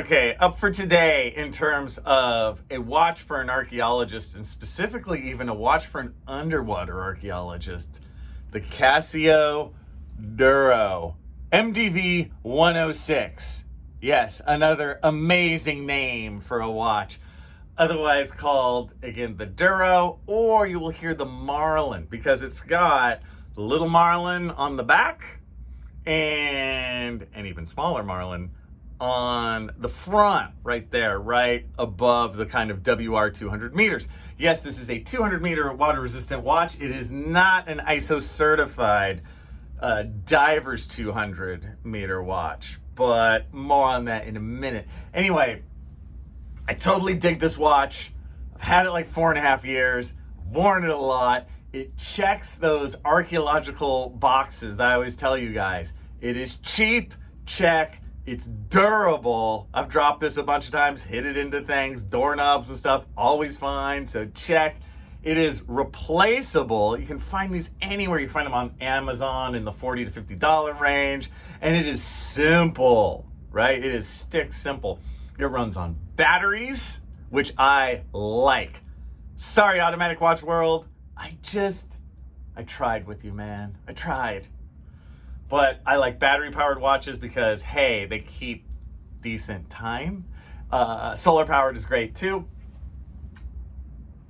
Okay, up for today in terms of a watch for an archaeologist, and specifically even a watch for an underwater archaeologist, the Casio Duro MDV106. Yes, another amazing name for a watch, otherwise called, again, the Duro, or you will hear the Marlin, because it's got the little Marlin on the back and an even smaller Marlin on the front, right there, right above the kind of WR 200 meters. Yes, this is a 200 meter water resistant watch. It is not an ISO certified diver's 200 meter watch, but more on that in a minute. Anyway, I totally dig this watch. I've had it like 4.5 years, worn it a lot. It checks those archaeological boxes that I always tell you guys. It is cheap, check. It's durable. I've dropped this a bunch of times, hit it into things, doorknobs and stuff, always fine, so check. It is replaceable. You can find these anywhere. You find them on Amazon in the $40 to $50 range, and it is simple, right? It is stick simple. It runs on batteries, which I like. Sorry, Automatic Watch World. I tried with you, man. I tried. But I like battery-powered watches because, hey, they keep decent time. Solar-powered is great, too.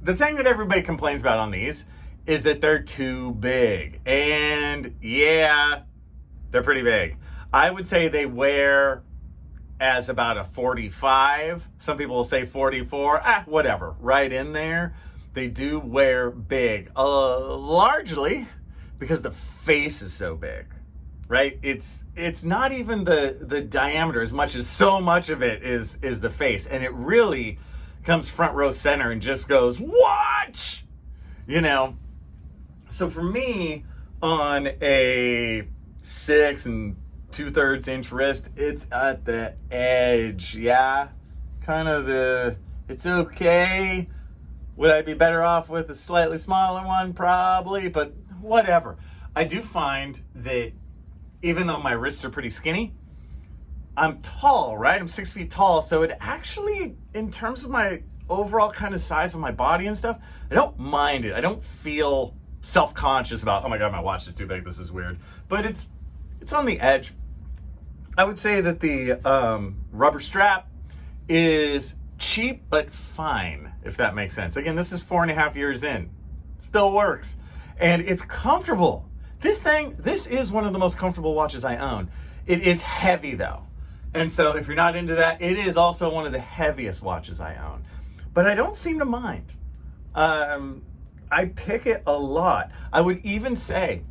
The thing that everybody complains about on these is that they're too big. And, yeah, they're pretty big. I would say they wear as about a 45. Some people will say 44. Whatever. Right in there. They do wear big. Largely because the face is so big. Right? It's not even the diameter as much as so much of it is the face. And it really comes front row center and just goes, watch! You know? So for me, on a 6 2/3 inch wrist, it's at the edge. Yeah? Kind of it's okay. Would I be better off with a slightly smaller one? Probably, but whatever. I do find that even though my wrists are pretty skinny, I'm tall, right? I'm 6 feet tall. So it actually, in terms of my overall kind of size of my body and stuff, I don't mind it. I don't feel self-conscious about, oh my God, my watch is too big. This is weird. But it's on the edge. I would say that the rubber strap is cheap, but fine, if that makes sense. Again, this is 4.5 years in. Still works. And it's comfortable. This is one of the most comfortable watches I own. It is heavy though. And so if you're not into that, it is also one of the heaviest watches I own. But I don't seem to mind. I pick it a lot. I would even say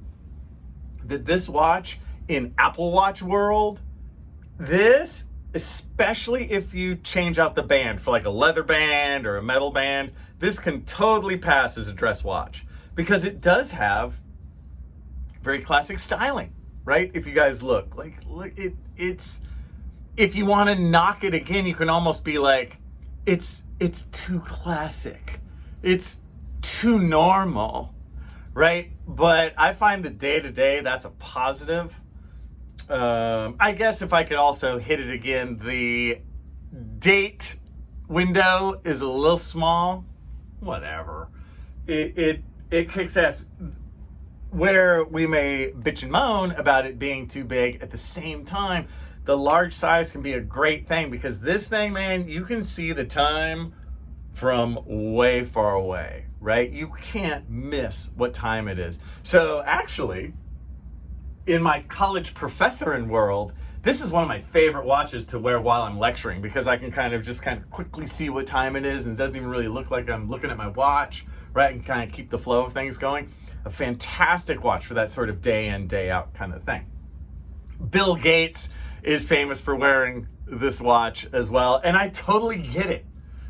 that this watch in Apple Watch world, this, especially if you change out the band for like a leather band or a metal band, this can totally pass as a dress watch because it does have very classic styling, right? If you guys look, it's if you want to knock it again, you can almost be like, it's too classic. It's too normal, right? But I find that day to day, that's a positive. I guess if I could also hit it again, the date window is a little small. Whatever. It kicks ass. Where we may bitch and moan about it being too big, at the same time, the large size can be a great thing because this thing, man, you can see the time from way far away, right? You can't miss what time it is. So actually, in my college professoring world, this is one of my favorite watches to wear while I'm lecturing because I can kind of quickly see what time it is and it doesn't even really look like I'm looking at my watch, right? And kind of keep the flow of things going. A fantastic watch for that sort of day in, day out kind of thing. Bill Gates is famous for wearing this watch as well, and I totally get it.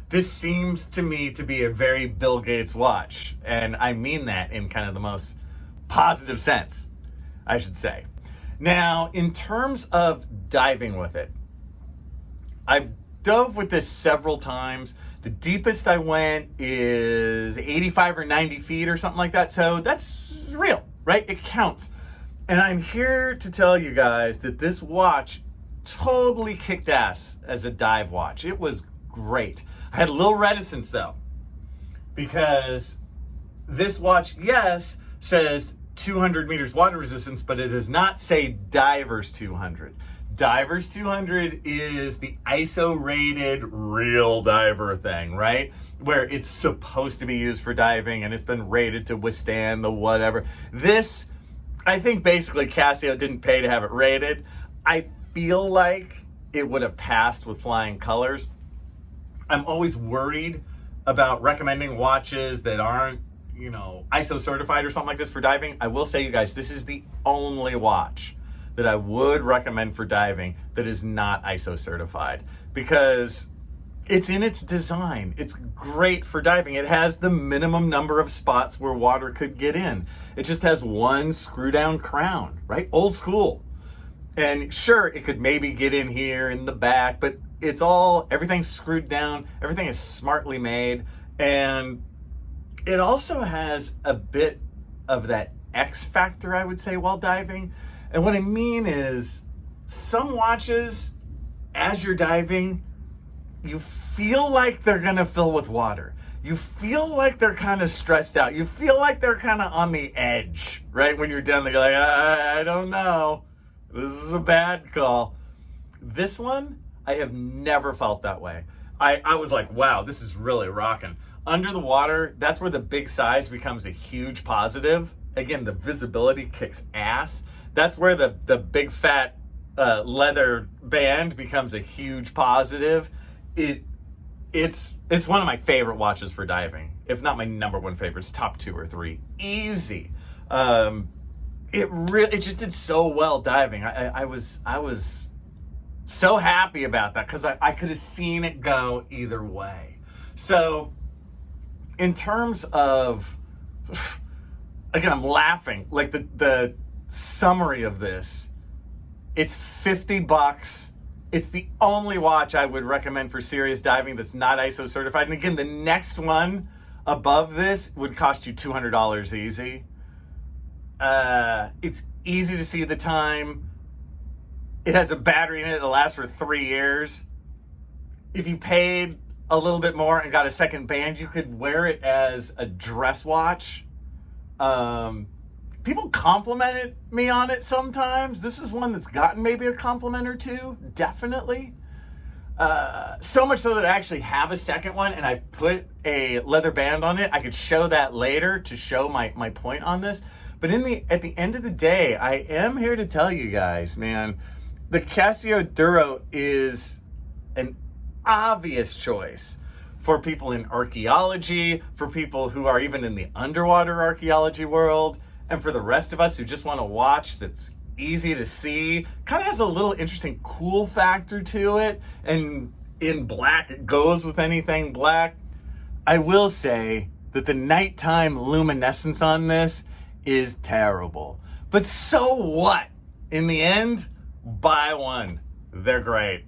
This seems to me to be a very Bill Gates watch, and I mean that in kind of the most positive sense, I should say. Now, in terms of diving with it, I've dove with this several times. The deepest I went is 85 or 90 feet or something like that. So that's real, right? It counts. And I'm here to tell you guys that this watch totally kicked ass as a dive watch. It was great. I had a little reticence though, because this watch, yes, says 200 meters water resistance, but it does not say Divers 200. Divers 200 is the ISO rated real diver thing, right? Where it's supposed to be used for diving and it's been rated to withstand the whatever. This, I think basically Casio didn't pay to have it rated. I feel like it would have passed with flying colors. I'm always worried about recommending watches that aren't, you know, ISO certified or something like this for diving. I will say, you guys, this is the only watch that I would recommend for diving that is not ISO certified, because it's in its design. It's great for diving. It has the minimum number of spots where water could get in. It just has one screw down crown, right? Old school. And sure, it could maybe get in here in the back, but everything's screwed down. Everything is smartly made. And it also has a bit of that X factor, I would say, while diving. And what I mean is, some watches, as you're diving, you feel like they're gonna fill with water. You feel like they're kind of stressed out. You feel like they're kind of on the edge, right? When you're down there, you're like, I don't know. This is a bad call. This one, I have never felt that way. I was like, wow, this is really rocking. Under the water, that's where the big size becomes a huge positive. Again, the visibility kicks ass. That's where the big fat leather band becomes a huge positive. It's one of my favorite watches for diving, if not my number one favorite. It's top 2 or 3, easy. It just did so well diving. I was so happy about that, because I could have seen it go either way. So in terms of, again, I'm laughing, like the summary of this, it's $50. It's the only watch I would recommend for serious diving that's not ISO certified. And again, the next one above this would cost you $200 easy. It's easy to see the time. It has a battery in it that lasts for 3 years. If you paid a little bit more and got a second band, you could wear it as a dress watch. People complimented me on it sometimes. This is one that's gotten maybe a compliment or two, definitely. So much so that I actually have a second one, and I put a leather band on it. I could show that later to show my point on this. But at the end of the day, I am here to tell you guys, man, the Casio Duro is an obvious choice for people in archaeology, for people who are even in the underwater archaeology world, and for the rest of us who just want to watch that's easy to see, kind of has a little interesting cool factor to it, and in black, it goes with anything black. I will say that the nighttime luminescence on this is terrible. But so what? In the end, buy one. They're great.